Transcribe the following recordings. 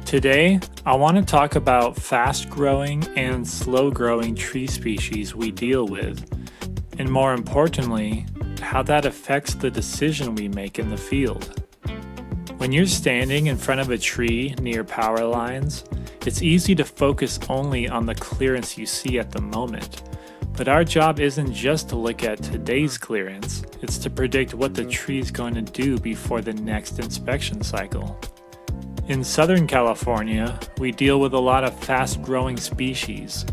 Today, I want to talk about fast-growing and slow-growing tree species we deal with, and more importantly, how that affects the decision we make in the field. When you're standing in front of a tree near power lines, it's easy to focus only on the clearance you see at the moment. But our job isn't just to look at today's clearance, it's to predict what the tree's going to do before the next inspection cycle. In Southern California, we deal with a lot of fast-growing species.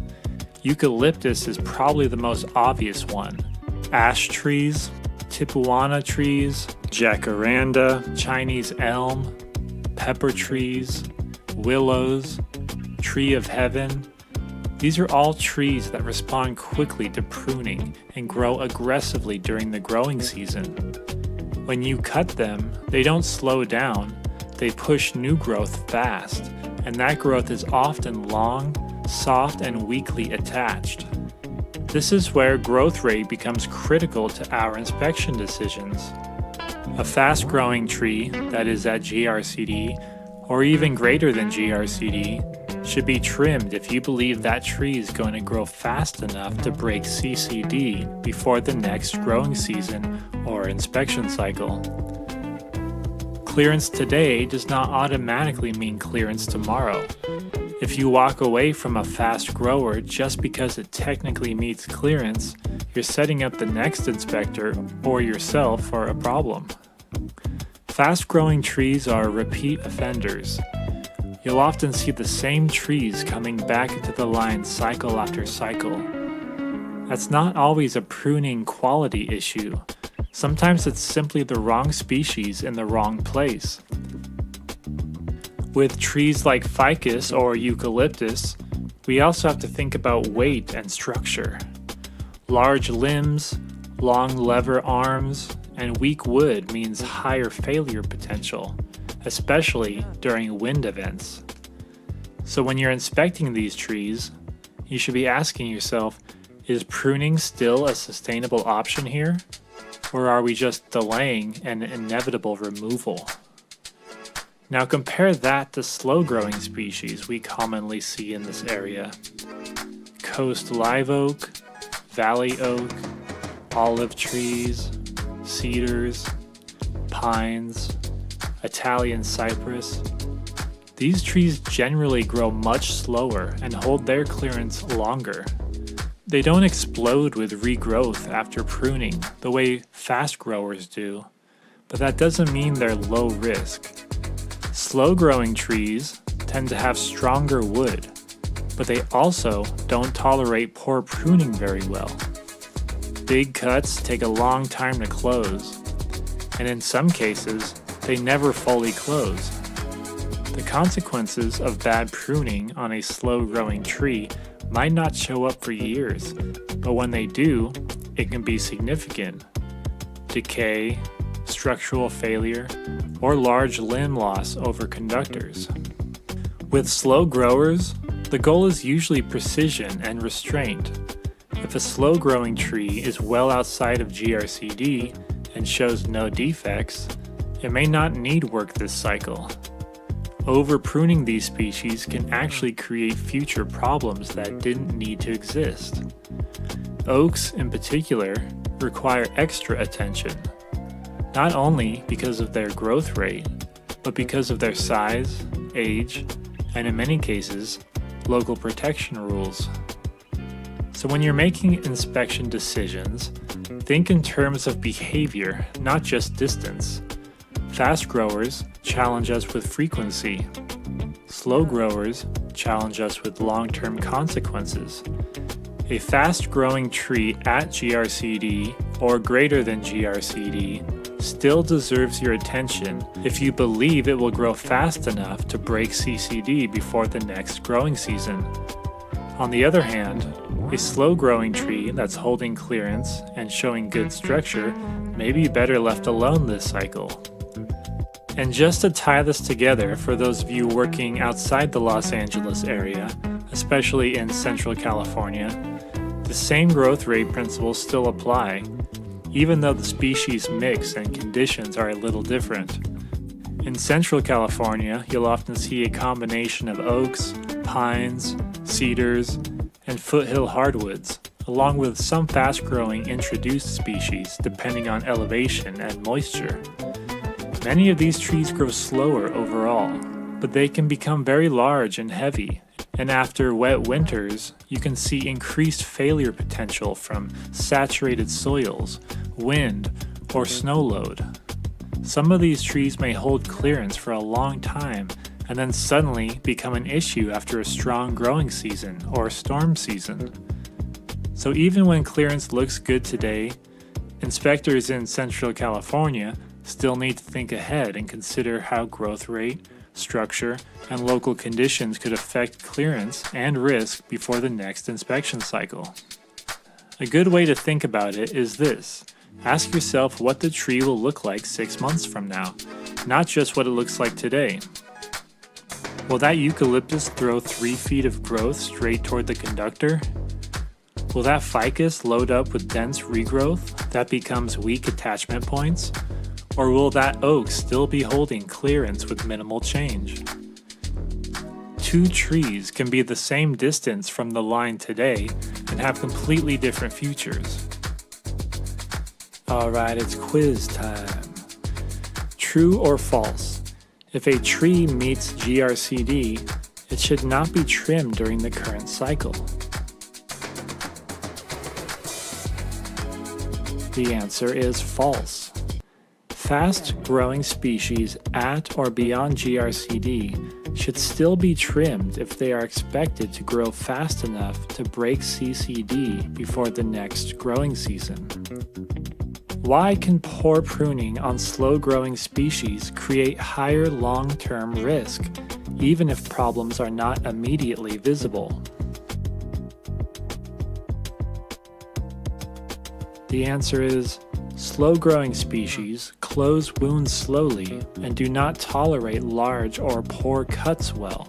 Eucalyptus is probably the most obvious one. Ash trees, tipuana trees, jacaranda, Chinese elm, pepper trees, willows, tree of heaven. These are all trees that respond quickly to pruning and grow aggressively during the growing season. When you cut them, they don't slow down. They push new growth fast, and that growth is often long, soft, and weakly attached. This is where growth rate becomes critical to our inspection decisions. A fast-growing tree that is at GRCD, or even greater than GRCD, should be trimmed if you believe that tree is going to grow fast enough to break CCD before the next growing season or inspection cycle. Clearance today does not automatically mean clearance tomorrow. If you walk away from a fast grower just because it technically meets clearance, you're setting up the next inspector or yourself for a problem. Fast-growing trees are repeat offenders. You'll often see the same trees coming back into the line cycle after cycle. That's not always a pruning quality issue. Sometimes it's simply the wrong species in the wrong place. With trees like ficus or eucalyptus, we also have to think about weight and structure. Large limbs, long lever arms, and weak wood means higher failure potential, especially during wind events. So when you're inspecting these trees, you should be asking yourself, is pruning still a sustainable option here? Or are we just delaying an inevitable removal? Now compare that to slow-growing species we commonly see in this area. Coast live oak, valley oak, olive trees, cedars, pines, Italian cypress. These trees generally grow much slower and hold their clearance longer. They don't explode with regrowth after pruning the way fast growers do, but that doesn't mean they're low risk. Slow-growing trees tend to have stronger wood, but they also don't tolerate poor pruning very well. Big cuts take a long time to close, and in some cases, they never fully close. The consequences of bad pruning on a slow-growing tree might not show up for years, but when they do, it can be significant. Decay, structural failure, or large limb loss over conductors. With slow growers, the goal is usually precision and restraint. If a slow-growing tree is well outside of GRCD and shows no defects, it may not need work this cycle. Over-pruning these species can actually create future problems that didn't need to exist. Oaks, in particular, require extra attention, not only because of their growth rate, but because of their size, age, and in many cases, local protection rules. So when you're making inspection decisions, think in terms of behavior, not just distance. Fast growers challenge us with frequency. Slow growers challenge us with long-term consequences. A fast-growing tree at GRCD or greater than GRCD still deserves your attention if you believe it will grow fast enough to break CCD before the next growing season. On the other hand, a slow-growing tree that's holding clearance and showing good structure may be better left alone this cycle. And just to tie this together for those of you working outside the Los Angeles area, especially in Central California, the same growth rate principles still apply. even though the species mix and conditions are a little different. In Central California, you'll often see a combination of oaks, pines, cedars, and foothill hardwoods, along with some fast-growing introduced species depending on elevation and moisture. Many of these trees grow slower overall, but they can become very large and heavy, and after wet winters, you can see increased failure potential from saturated soils, wind, or snow load. Some of these trees may hold clearance for a long time and then suddenly become an issue after a strong growing season or storm season. So even when clearance looks good today, inspectors in Central California still need to think ahead and consider how growth rate, structure, and local conditions could affect clearance and risk before the next inspection cycle. A good way to think about it is this. Ask yourself what the tree will look like 6 months from now, not just what it looks like today. Will that eucalyptus throw 3 feet of growth straight toward the conductor? Will that ficus load up with dense regrowth that becomes weak attachment points? Or will that oak still be holding clearance with minimal change? 2 trees can be the same distance from the line today and have completely different futures. Alright, it's quiz time. True or false? If a tree meets GRCD, it should not be trimmed during the current cycle. The answer is false. Fast-growing species at or beyond GRCD should still be trimmed if they are expected to grow fast enough to break CCD before the next growing season. Why can poor pruning on slow-growing species create higher long-term risk, even if problems are not immediately visible? The answer is, slow-growing species close wounds slowly and do not tolerate large or poor cuts well,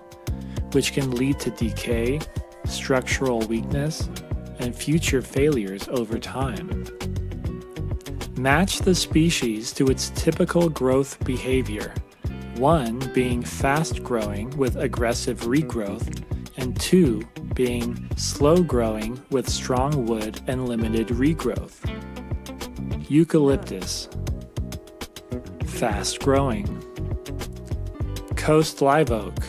which can lead to decay, structural weakness, and future failures over time. Match the species to its typical growth behavior, 1 being fast-growing with aggressive regrowth, and 2 being slow-growing with strong wood and limited regrowth. Eucalyptus, fast-growing. Coast live oak,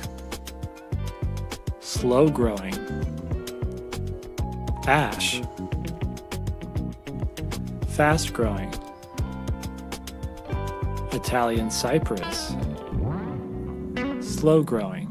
slow-growing. Ash, fast-growing. Italian cypress, slow-growing.